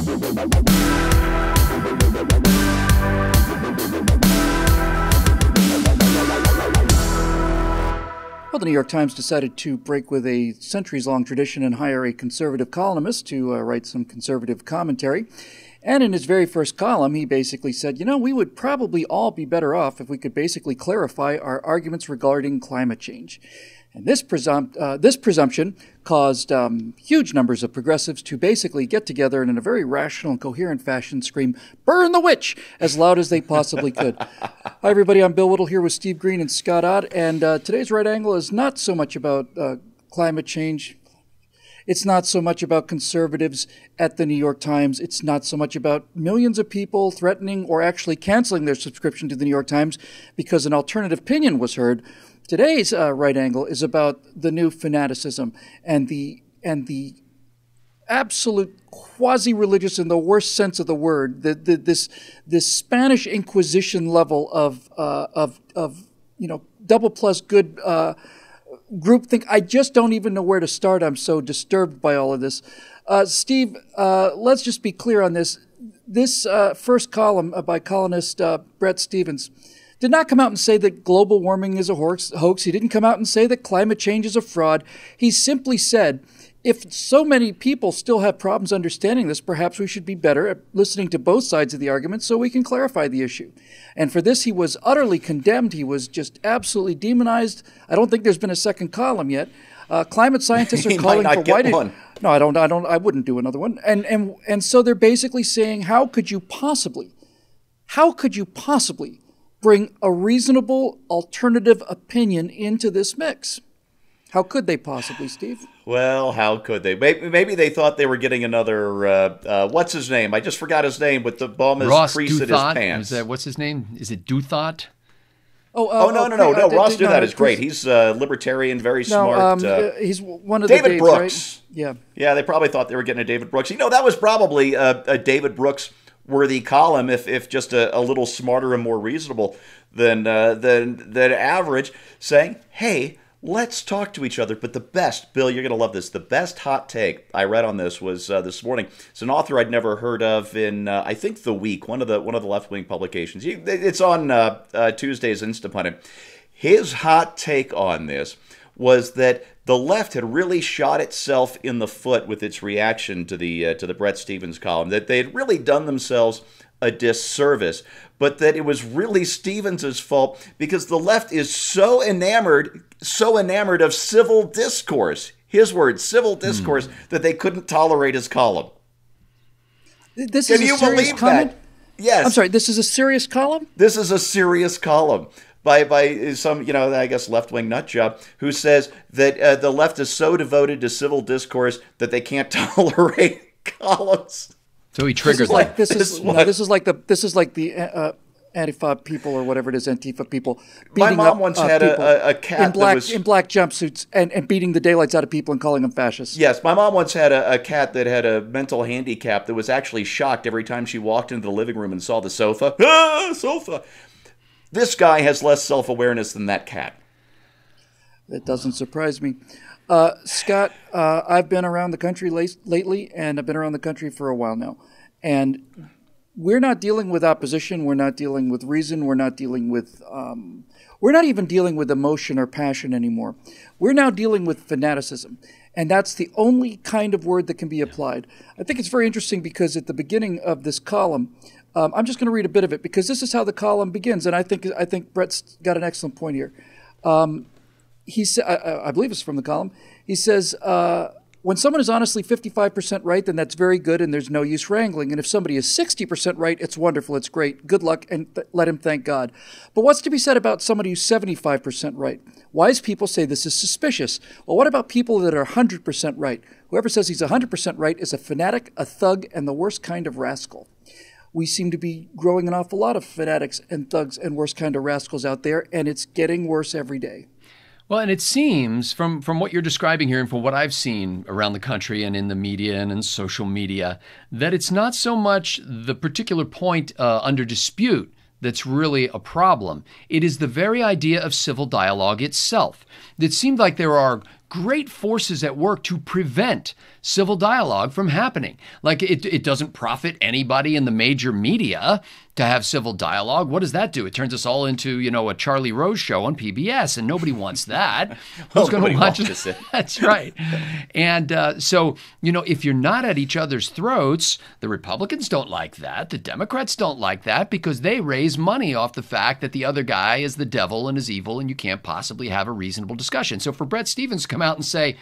Well, the New York Times decided to break with a centuries-long tradition and hire a conservative columnist to write some conservative commentary. And in his very first column, he basically said, we would probably all be better off if we could basically clarify our arguments regarding climate change. And this presumption caused huge numbers of progressives to basically get together and in a very rational and coherent fashion scream, "Burn the witch!" as loud as they possibly could. Hi, everybody. I'm Bill Whittle here with Steve Green and Scott Ott. And today's Right Angle is not so much about climate change. It's not so much about conservatives at the New York Times. It's not so much about millions of people threatening or actually canceling their subscription to the New York Times because an alternative opinion was heard. Today's Right Angle is about the new fanaticism and the absolute quasi-religious, in the worst sense of the word, this Spanish Inquisition level of double plus good groupthink. I just don't even know where to start. I'm so disturbed by all of this. Steve, let's just be clear on this. This first column by columnist Bret Stephens did not come out and say that global warming is a hoax. He didn't come out and say that climate change is a fraud. He simply said, if so many people still have problems understanding this, perhaps we should be better at listening to both sides of the argument so we can clarify the issue. And for this, he was utterly condemned. He was just absolutely demonized. I don't think there's been a second column yet. Climate scientists are calling for white. No, I don't. I wouldn't do another one. And so they're basically saying, how could you possibly bring a reasonable alternative opinion into this mix? How could they possibly, Steve? Well, how could they? Maybe they thought they were getting another, what's his name? I just forgot his name, but the bum is creased at his pants. What's his name? Is it Duthot? No. Ross Douthat is great. He's libertarian, very smart. He's one of David the Daves, Brooks. Right? Yeah, they probably thought they were getting a David Brooks. That was probably a David Brooks worthy column, if just a little smarter and more reasonable than average, saying, hey, let's talk to each other. But the best, Bill, you're going to love this, the best hot take I read on this was this morning. It's an author I'd never heard of in, I think, The Week, one of the left-wing publications. It's on Tuesday's Instapundit. His hot take on this was that the left had really shot itself in the foot with its reaction to the Bret Stephens column, that they had really done themselves a disservice, but that it was really Stephens' fault because the left is so enamored of civil discourse, his words, civil discourse, that they couldn't tolerate his column. This is a serious comment? Yes. I'm sorry, this is a serious column? This is a serious column by some, I guess, left-wing nutjob who says that the left is so devoted to civil discourse that they can't tolerate columns. So he triggered this is like the Antifa people or whatever it is, Antifa people. My mom once had a cat in black jumpsuits and beating the daylights out of people and calling them fascists. Yes, my mom once had a cat that had a mental handicap that was actually shocked every time she walked into the living room and saw the sofa. Sofa. This guy has less self-awareness than that cat. That doesn't surprise me. Scott, I've been around the country lately, and I've been around the country for a while now. And we're not dealing with opposition. We're not dealing with reason. We're not dealing with we're not even dealing with emotion or passion anymore. We're now dealing with fanaticism. And that's the only kind of word that can be applied. I think it's very interesting because at the beginning of this column, I'm just going to read a bit of it because this is how the column begins. And I think Brett's got an excellent point here. He said, I believe it's from the column. He says, when someone is honestly 55% right, then that's very good and there's no use wrangling. And if somebody is 60% right, it's wonderful, it's great, good luck, and let him thank God. But what's to be said about somebody who's 75% right? Wise people say this is suspicious. Well, what about people that are 100% right? Whoever says he's 100% right is a fanatic, a thug, and the worst kind of rascal. We seem to be growing an awful lot of fanatics and thugs and worst kind of rascals out there, and it's getting worse every day. Well, and it seems from what you're describing here and from what I've seen around the country and in the media and in social media, that it's not so much the particular point under dispute that's really a problem. It is the very idea of civil dialogue itself. It seemed like there are great forces at work to prevent civil dialogue from happening. Like it doesn't profit anybody in the major media to have civil dialogue. What does that do? It turns us all into, a Charlie Rose show on PBS, and nobody wants that. Who's going to watch it? That's right. And so, if you're not at each other's throats, the Republicans don't like that. The Democrats don't like that because they raise money off the fact that the other guy is the devil and is evil, and you can't possibly have a reasonable discussion. So for Bret Stephens to come out and say,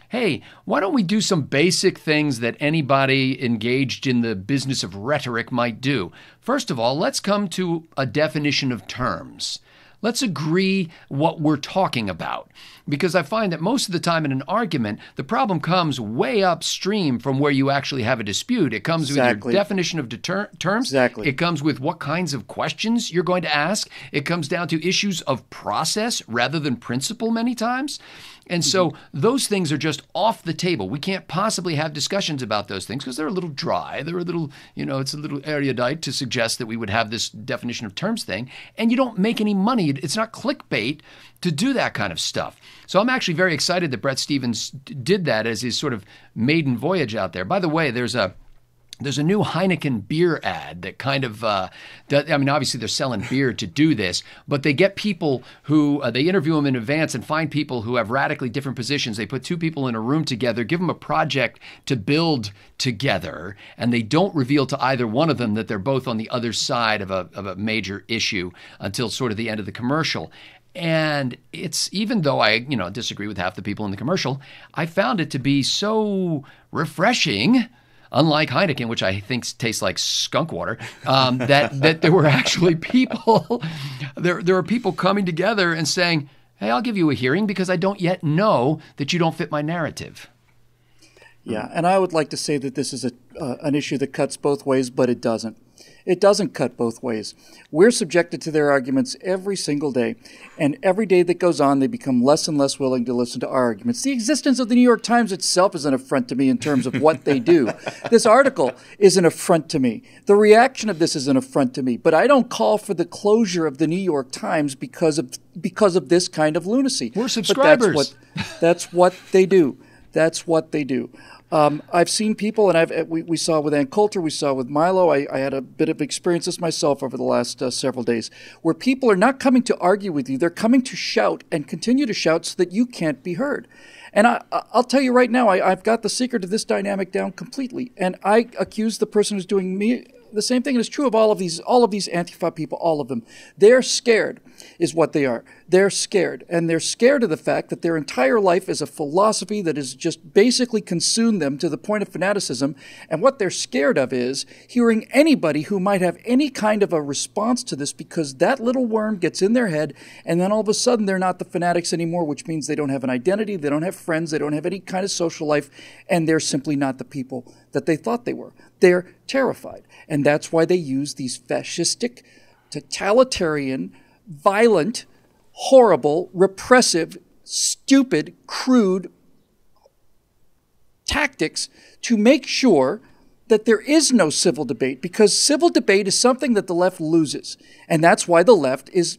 hey, why don't we do some basic things that anybody engaged in the business of rhetoric might do? First of all, let's come to a definition of terms. Let's agree what we're talking about. Because I find that most of the time in an argument, the problem comes way upstream from where you actually have a dispute. It comes with your definition of terms. Exactly. It comes with what kinds of questions you're going to ask. It comes down to issues of process rather than principle many times. And so those things are just off the table. We can't possibly have discussions about those things because they're a little dry. They're a little, it's a little erudite to suggest that we would have this definition of terms thing. And you don't make any money. It's not clickbait to do that kind of stuff. So I'm actually very excited that Bret Stephens did that as his sort of maiden voyage out there. By the way, there's a new Heineken beer ad that kind of, obviously they're selling beer to do this, but they get people who, they interview them in advance and find people who have radically different positions. They put two people in a room together, give them a project to build together, and they don't reveal to either one of them that they're both on the other side of a major issue until sort of the end of the commercial. And it's, even though I, disagree with half the people in the commercial, I found it to be so refreshing, unlike Heineken, which I think tastes like skunk water, that there were actually people, there are people coming together and saying, hey, I'll give you a hearing because I don't yet know that you don't fit my narrative. Yeah, and I would like to say that this is an issue that cuts both ways, but it doesn't. It doesn't cut both ways. We're subjected to their arguments every single day, and every day that goes on, they become less and less willing to listen to our arguments. The existence of the New York Times itself is an affront to me in terms of what they do. This article is an affront to me. The reaction of this is an affront to me, but I don't call for the closure of the New York Times because of this kind of lunacy. We're subscribers. But that's what they do. That's what they do. I've seen people, and we saw with Ann Coulter, we saw with Milo. I had a bit of experience this myself over the last several days, where people are not coming to argue with you; they're coming to shout and continue to shout so that you can't be heard. And I'll tell you right now, I've got the secret of this dynamic down completely. And I accuse the person who's doing me the same thing. And it's true of all of these Antifa people, all of them. They're scared, is what they are. They're scared. And they're scared of the fact that their entire life is a philosophy that has just basically consumed them to the point of fanaticism. And what they're scared of is hearing anybody who might have any kind of a response to this, because that little worm gets in their head, and then all of a sudden they're not the fanatics anymore, which means they don't have an identity, they don't have friends, they don't have any kind of social life, and they're simply not the people that they thought they were. They're terrified. And that's why they use these fascistic, totalitarian, violent, horrible, repressive, stupid, crude tactics to make sure that there is no civil debate, because civil debate is something that the left loses. And that's why the left is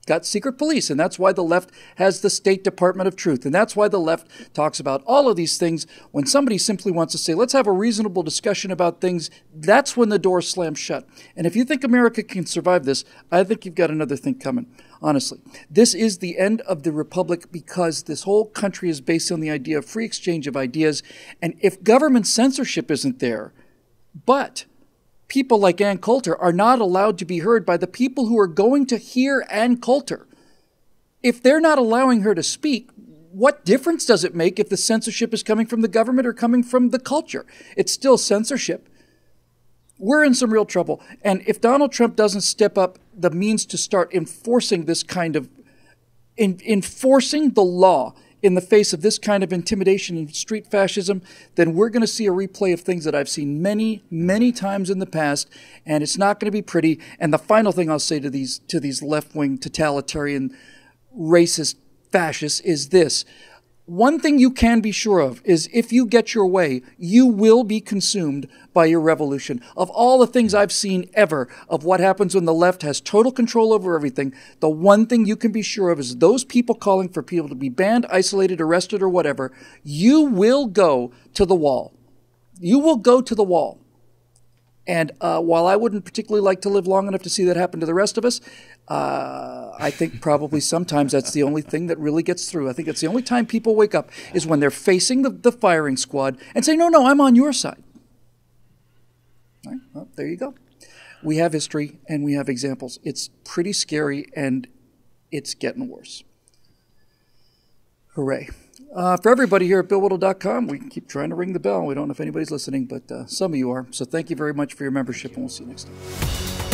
got secret police, and that's why the left has the State Department of Truth, and that's why the left talks about all of these things. When somebody simply wants to say, let's have a reasonable discussion about things, that's when the door slams shut. And if you think America can survive this, I think you've got another thing coming. Honestly, this is the end of the republic, because this whole country is based on the idea of free exchange of ideas. And if government censorship isn't there, but people like Ann Coulter are not allowed to be heard by the people who are going to hear Ann Coulter, if they're not allowing her to speak, what difference does it make if the censorship is coming from the government or coming from the culture? It's still censorship. We're in some real trouble. And if Donald Trump doesn't step up the means to start enforcing this kind of, enforcing the law in the face of this kind of intimidation and street fascism, then we're going to see a replay of things that I've seen many, many times in the past, and it's not going to be pretty. And the final thing I'll say to these left-wing, totalitarian, racist fascists is this. One thing you can be sure of is if you get your way, you will be consumed by your revolution. Of all the things I've seen ever of what happens when the left has total control over everything, the one thing you can be sure of is those people calling for people to be banned, isolated, arrested, or whatever, you will go to the wall. You will go to the wall. And while I wouldn't particularly like to live long enough to see that happen to the rest of us, I think probably sometimes that's the only thing that really gets through. I think it's the only time people wake up is when they're facing the firing squad and say, no, I'm on your side. All right, well, there you go. We have history and we have examples. It's pretty scary and it's getting worse. Hooray. For everybody here at BillWhittle.com, we keep trying to ring the bell. We don't know if anybody's listening, but some of you are. So thank you very much for your membership, and we'll see you next time.